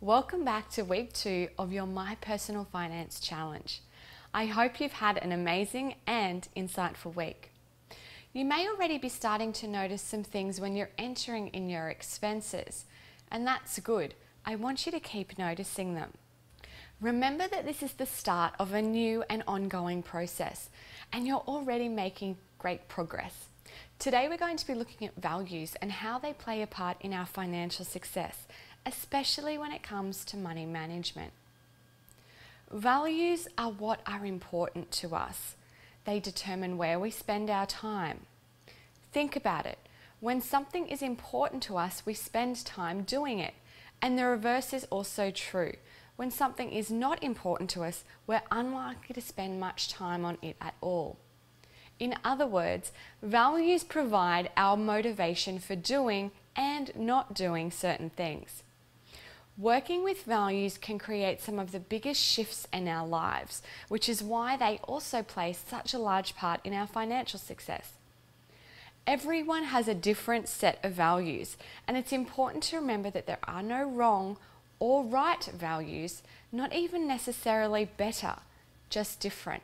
Welcome back to week 2 of your My Personal Finance Challenge. I hope you've had an amazing and insightful week. You may already be starting to notice some things when you're entering in your expenses, and that's good. I want you to keep noticing them. Remember that this is the start of a new and ongoing process, and you're already making great progress. Today we're going to be looking at values and how they play a part in our financial success, especially when it comes to money management. Values are what are important to us. They determine where we spend our time. Think about it. When something is important to us, we spend time doing it. And the reverse is also true. When something is not important to us, we're unlikely to spend much time on it at all. In other words, values provide our motivation for doing and not doing certain things. Working with values can create some of the biggest shifts in our lives, which is why they also play such a large part in our financial success. Everyone has a different set of values, and it's important to remember that there are no wrong or right values, not even necessarily better, just different.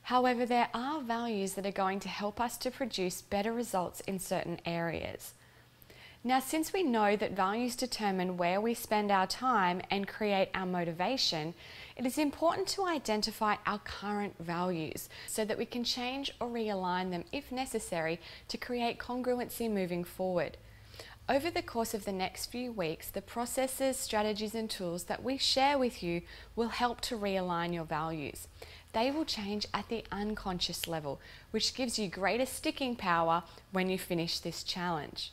However, there are values that are going to help us to produce better results in certain areas. Now, since we know that values determine where we spend our time and create our motivation, it is important to identify our current values so that we can change or realign them if necessary to create congruency moving forward. Over the course of the next few weeks, the processes, strategies and tools that we share with you will help to realign your values. They will change at the unconscious level, which gives you greater sticking power when you finish this challenge.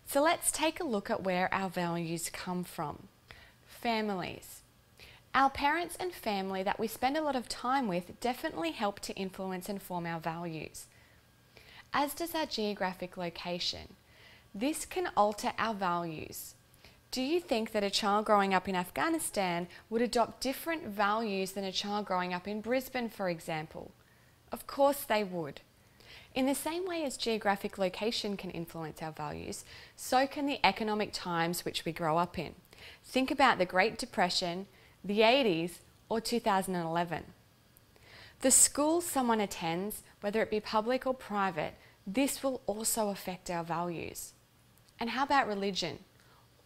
So let's take a look at where our values come from. Families. Our parents and family that we spend a lot of time with definitely help to influence and form our values, as does our geographic location. This can alter our values. Do you think that a child growing up in Afghanistan would adopt different values than a child growing up in Brisbane, for example? Of course they would. In the same way as geographic location can influence our values, so can the economic times which we grow up in. Think about the Great Depression, the 80s, or 2011. The school someone attends, whether it be public or private, this will also affect our values. And how about religion?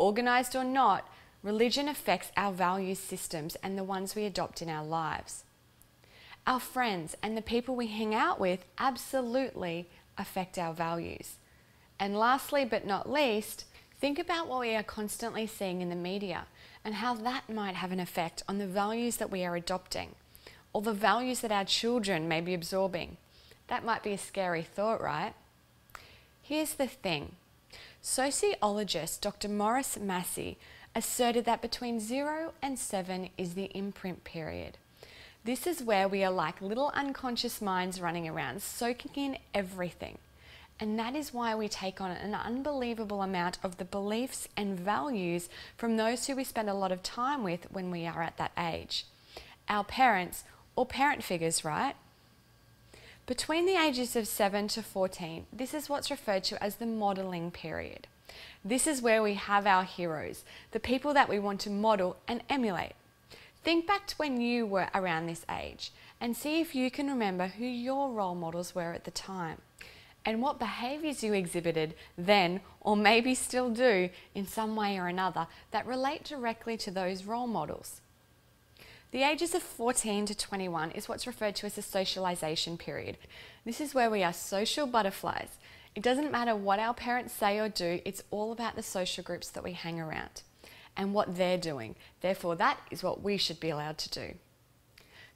Organised or not, religion affects our value systems and the ones we adopt in our lives. Our friends and the people we hang out with absolutely affect our values. And lastly but not least, think about what we are constantly seeing in the media and how that might have an effect on the values that we are adopting or the values that our children may be absorbing. That might be a scary thought, right? Here's the thing. Sociologist Dr. Maurice Massey asserted that between 0 and 7 is the imprint period. This is where we are like little unconscious minds running around, soaking in everything. And that is why we take on an unbelievable amount of the beliefs and values from those who we spend a lot of time with when we are at that age. Our parents or parent figures, right? Between the ages of 7 to 14, this is what's referred to as the modelling period. This is where we have our heroes, the people that we want to model and emulate. Think back to when you were around this age and see if you can remember who your role models were at the time and what behaviours you exhibited then or maybe still do in some way or another that relate directly to those role models. The ages of 14 to 21 is what's referred to as the socialisation period. This is where we are social butterflies. It doesn't matter what our parents say or do, it's all about the social groups that we hang around and what they're doing. Therefore, that is what we should be allowed to do.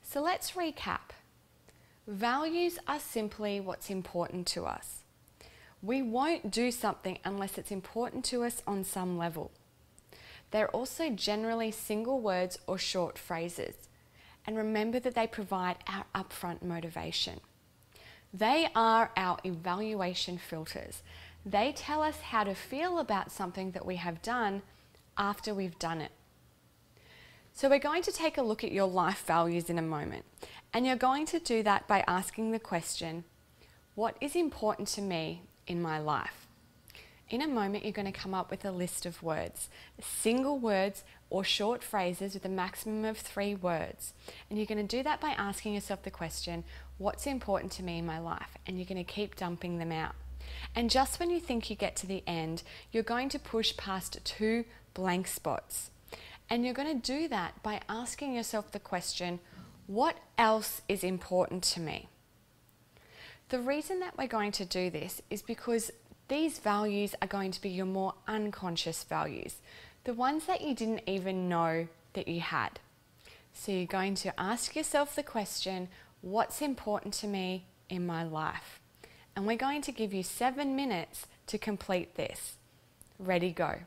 So let's recap. Values are simply what's important to us. We won't do something unless it's important to us on some level. They're also generally single words or short phrases. And remember that they provide our upfront motivation. They are our evaluation filters. They tell us how to feel about something that we have done after we've done it. So we're going to take a look at your life values in a moment, and you're going to do that by asking the question, what is important to me in my life? In a moment, you're going to come up with a list of words, single words or short phrases with a maximum of 3 words. And you're going to do that by asking yourself the question, what's important to me in my life? And you're going to keep dumping them out. And just when you think you get to the end, you're going to push past 2 blank spots. And you're going to do that by asking yourself the question, what else is important to me? The reason that we're going to do this is because these values are going to be your more unconscious values, the ones that you didn't even know that you had. So you're going to ask yourself the question, what's important to me in my life? And we're going to give you 7 minutes to complete this. Ready, go.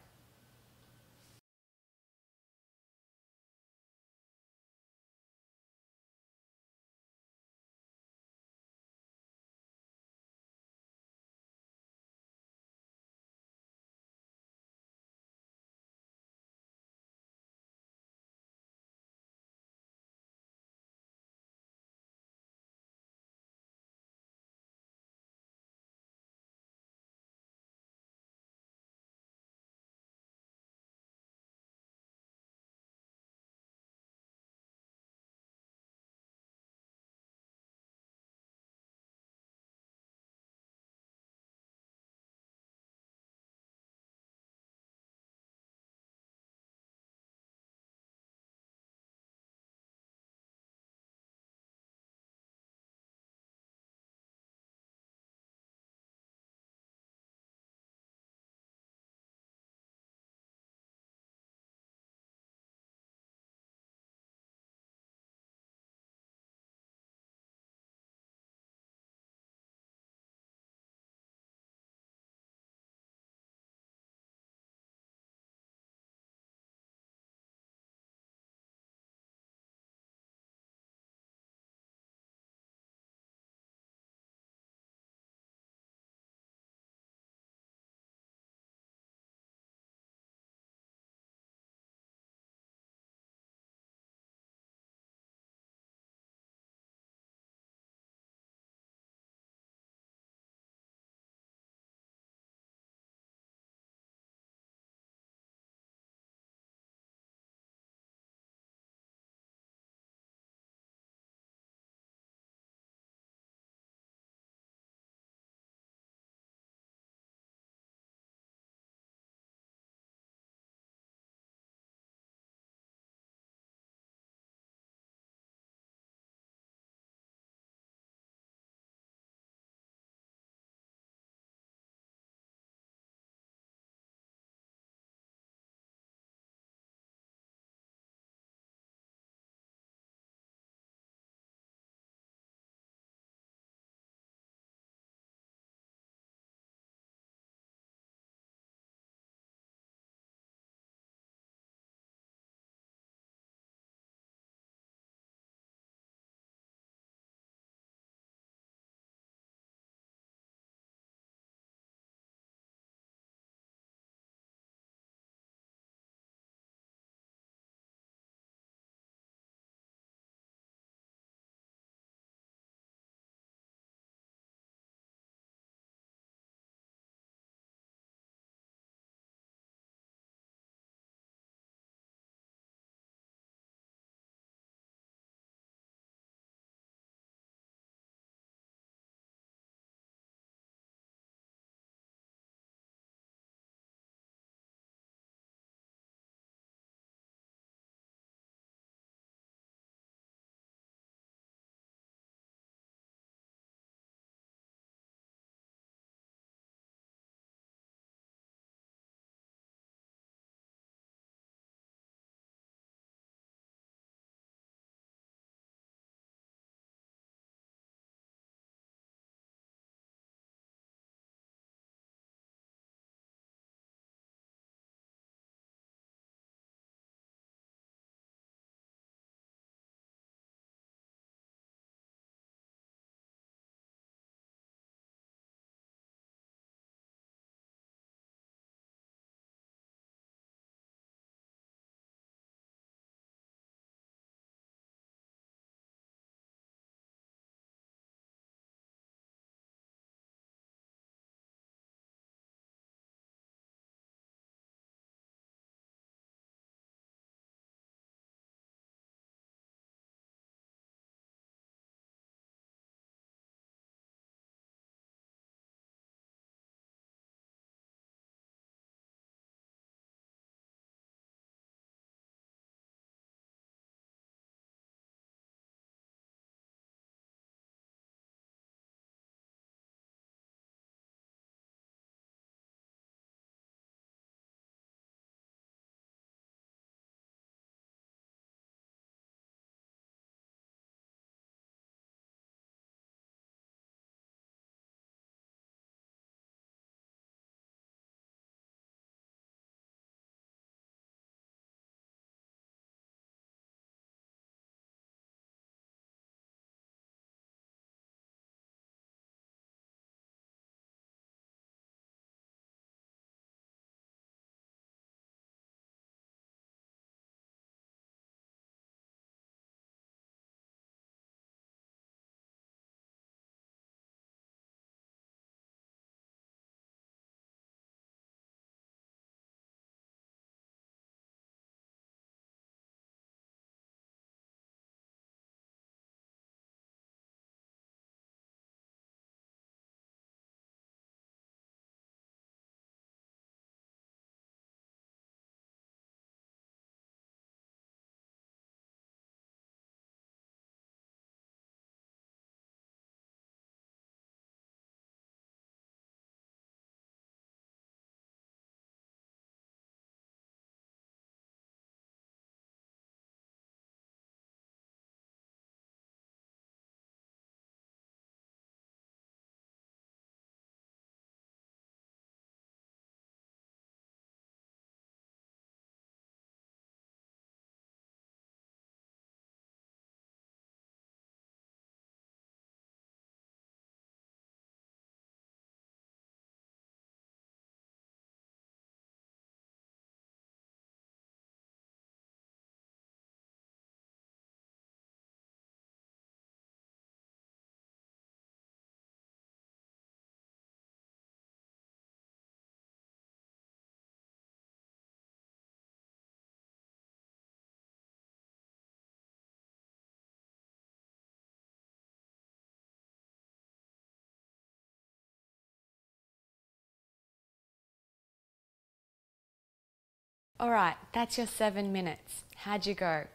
All right, that's your 7 minutes. How'd you go?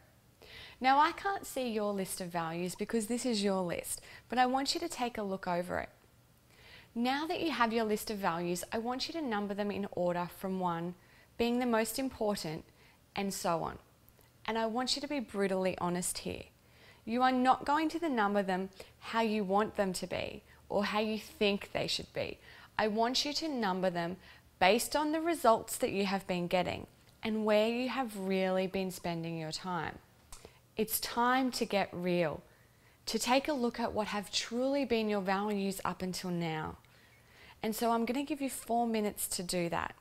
Now, I can't see your list of values because this is your list, but I want you to take a look over it. Now that you have your list of values, I want you to number them in order from 1 being the most important and so on. And I want you to be brutally honest here. You are not going to number them how you want them to be or how you think they should be. I want you to number them based on the results that you have been getting and where you have really been spending your time. It's time to get real, to take a look at what have truly been your values up until now. And so I'm going to give you 4 minutes to do that.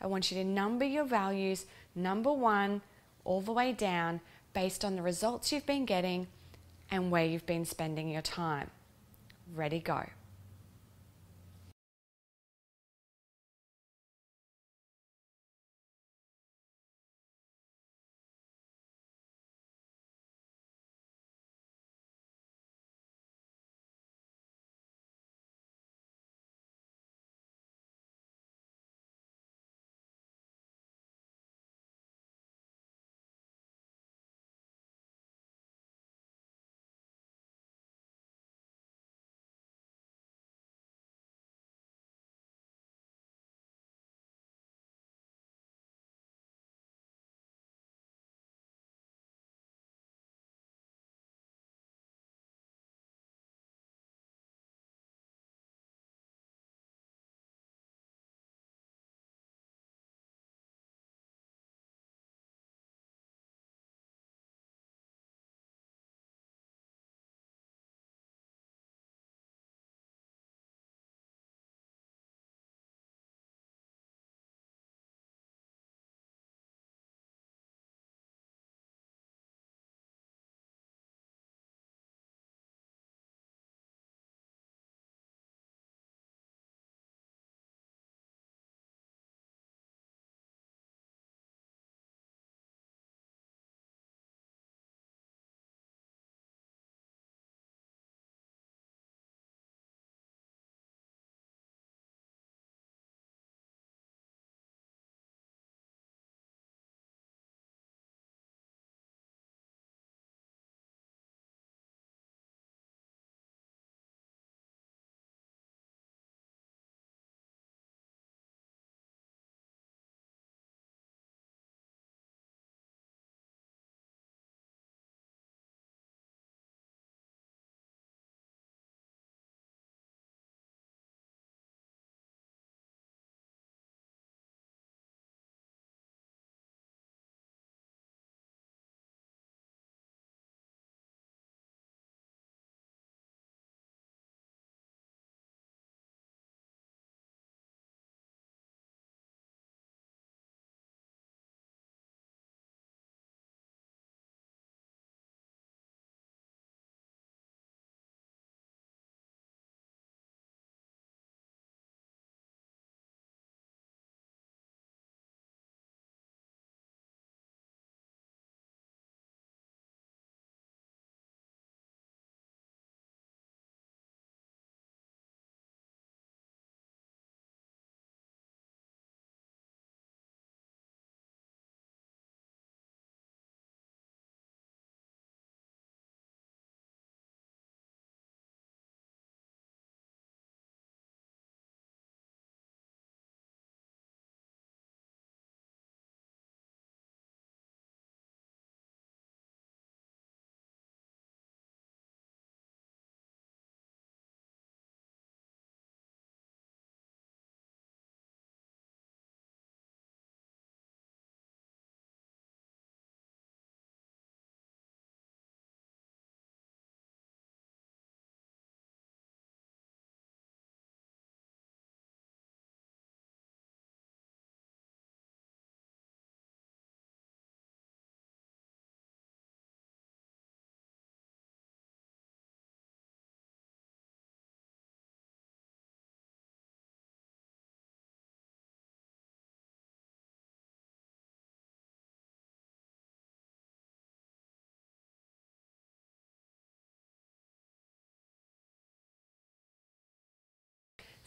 I want you to number your values, number 1, all the way down, based on the results you've been getting and where you've been spending your time. Ready, go.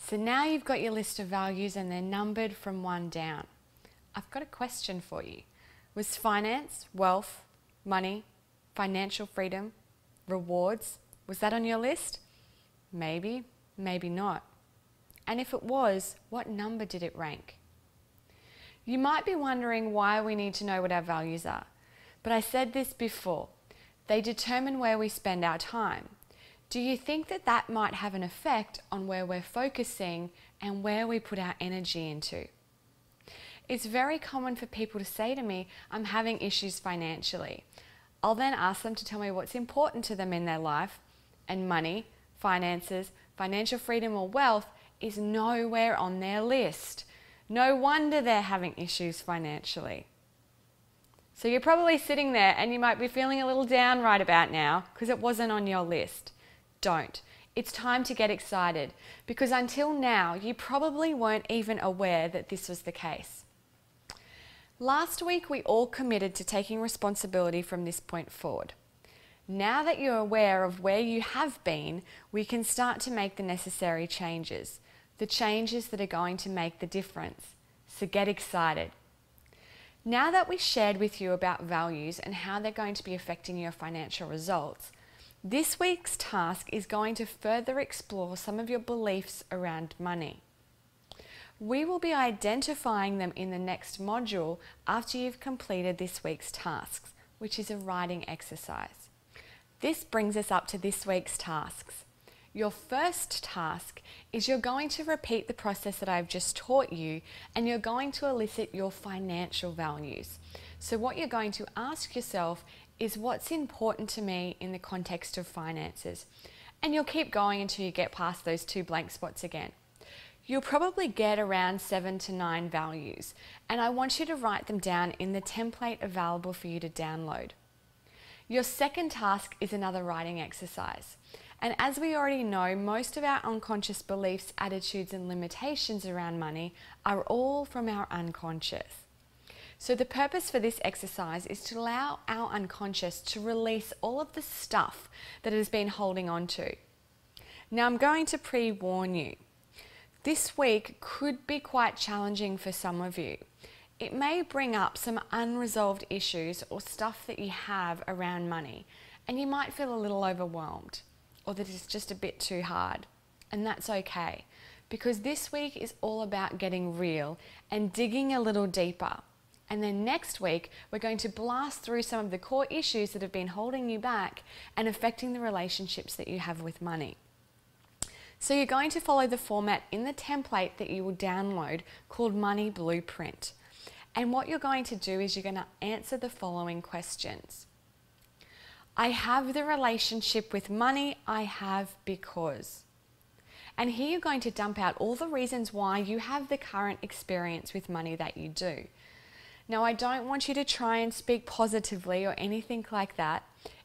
So now you've got your list of values and they're numbered from 1 down. I've got a question for you. Was finance, wealth, money, financial freedom, rewards, was that on your list? Maybe, maybe not. And if it was, what number did it rank? You might be wondering why we need to know what our values are. But I said this before. They determine where we spend our time. Do you think that that might have an effect on where we're focusing and where we put our energy into? It's very common for people to say to me, I'm having issues financially. I'll then ask them to tell me what's important to them in their life, and money, finances, financial freedom or wealth is nowhere on their list. No wonder they're having issues financially. So you're probably sitting there and you might be feeling a little down right about now because it wasn't on your list. Don't. It's time to get excited because until now you probably weren't even aware that this was the case. Last week we all committed to taking responsibility from this point forward. Now that you're aware of where you have been, we can start to make the necessary changes. The changes that are going to make the difference. So get excited. Now that we shared with you about values and how they're going to be affecting your financial results, this week's task is going to further explore some of your beliefs around money. We will be identifying them in the next module after you've completed this week's tasks, which is a writing exercise. This brings us up to this week's tasks. Your first task is you're going to repeat the process that I've just taught you and you're going to elicit your financial values. So what you're going to ask yourself is what's important to me in the context of finances. And you'll keep going until you get past those 2 blank spots again. You'll probably get around 7 to 9 values and I want you to write them down in the template available for you to download. Your second task is another writing exercise. And as we already know, most of our unconscious beliefs, attitudes and limitations around money are all from our unconscious. So the purpose for this exercise is to allow our unconscious to release all of the stuff that it has been holding on to. Now I'm going to pre-warn you. This week could be quite challenging for some of you. It may bring up some unresolved issues or stuff that you have around money, and you might feel a little overwhelmed or that it's just a bit too hard. And that's okay, because this week is all about getting real and digging a little deeper. And then next week, we're going to blast through some of the core issues that have been holding you back and affecting the relationships that you have with money. So you're going to follow the format in the template that you will download called Money Blueprint. And what you're going to do is you're going to answer the following questions. I have the relationship with money I have because. And here you're going to dump out all the reasons why you have the current experience with money that you do. Now, I don't want you to try and speak positively or anything like that.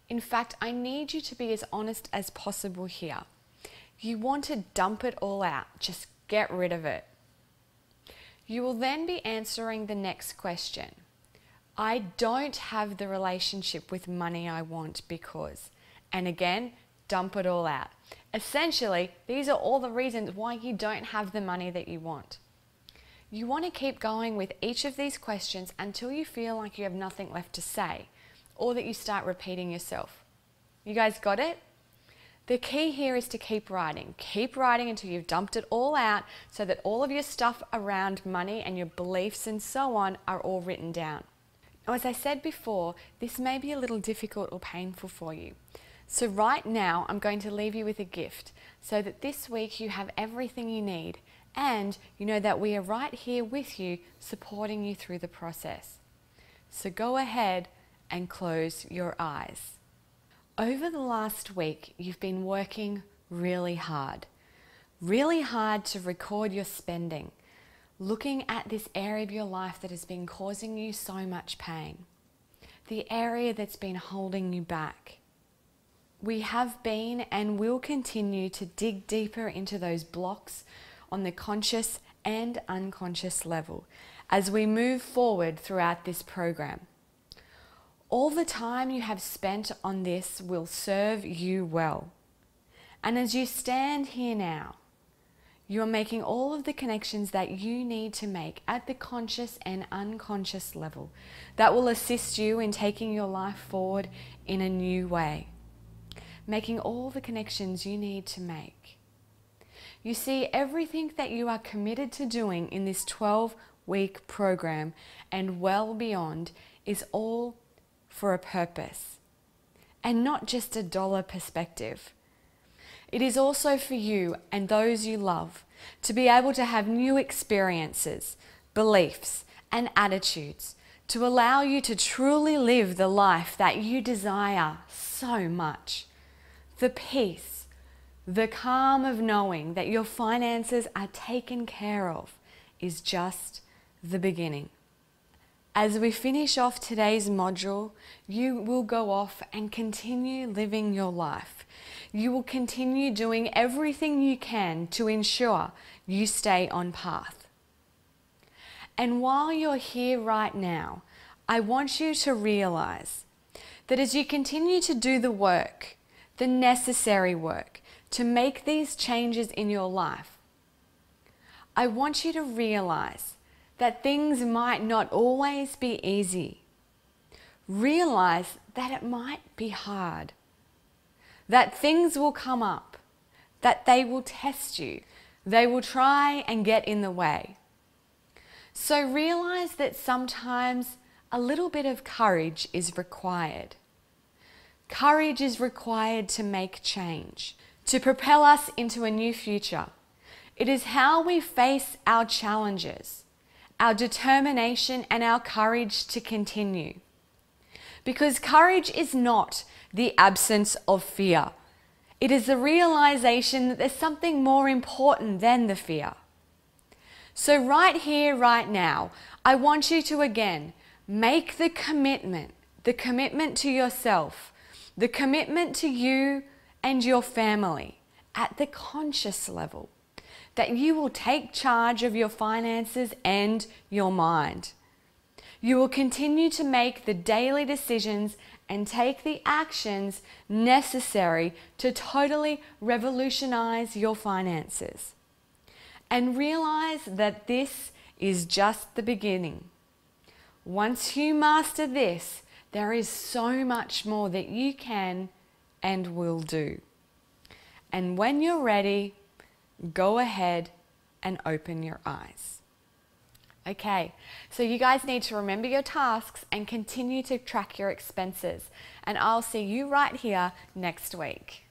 In fact, I need you to be as honest as possible here. You want to dump it all out. Just get rid of it. You will then be answering the next question. I don't have the relationship with money I want because. And again, dump it all out. Essentially, these are all the reasons why you don't have the money that you want. You want to keep going with each of these questions until you feel like you have nothing left to say or that you start repeating yourself. You guys got it? The key here is to keep writing. Keep writing until you've dumped it all out so that all of your stuff around money and your beliefs and so on are all written down. Now, as I said before, this may be a little difficult or painful for you. So right now, I'm going to leave you with a gift so that this week you have everything you need and you know that we are right here with you, supporting you through the process. So go ahead and close your eyes. Over the last week, you've been working really hard to record your spending, looking at this area of your life that has been causing you so much pain, the area that's been holding you back. We have been and will continue to dig deeper into those blocks on the conscious and unconscious level as we move forward throughout this program. All the time you have spent on this will serve you well. And as you stand here now, You are making all of the connections that you need to make at the conscious and unconscious level that will assist you in taking your life forward in a new way. Making all the connections you need to make. You see, everything that you are committed to doing in this 12-week program and well beyond is all for a purpose and not just a dollar perspective. It is also for you and those you love to be able to have new experiences, beliefs, and attitudes to allow you to truly live the life that you desire so much. The peace, the calm of knowing that your finances are taken care of is just the beginning. As we finish off today's module, you will go off and continue living your life. You will continue doing everything you can to ensure you stay on path. And while you're here right now, I want you to realize that as you continue to do the work, the necessary work, to make these changes in your life, I want you to realize that things might not always be easy. Realize that it might be hard. That things will come up, that they will test you, they will try and get in the way. So realize that sometimes a little bit of courage is required. Courage is required to make change, to propel us into a new future. It is how we face our challenges, our determination and our courage to continue. Because courage is not the absence of fear. It is the realization that there's something more important than the fear. So right here, right now, I want you to again make the commitment to yourself, the commitment to you and your family at the conscious level, that you will take charge of your finances and your mind. You will continue to make the daily decisions and take the actions necessary to totally revolutionize your finances. And realize that this is just the beginning. Once you master this, there is so much more that you can and will do. And when you're ready, go ahead and open your eyes. Okay, so you guys need to remember your tasks and continue to track your expenses. And I'll see you right here next week.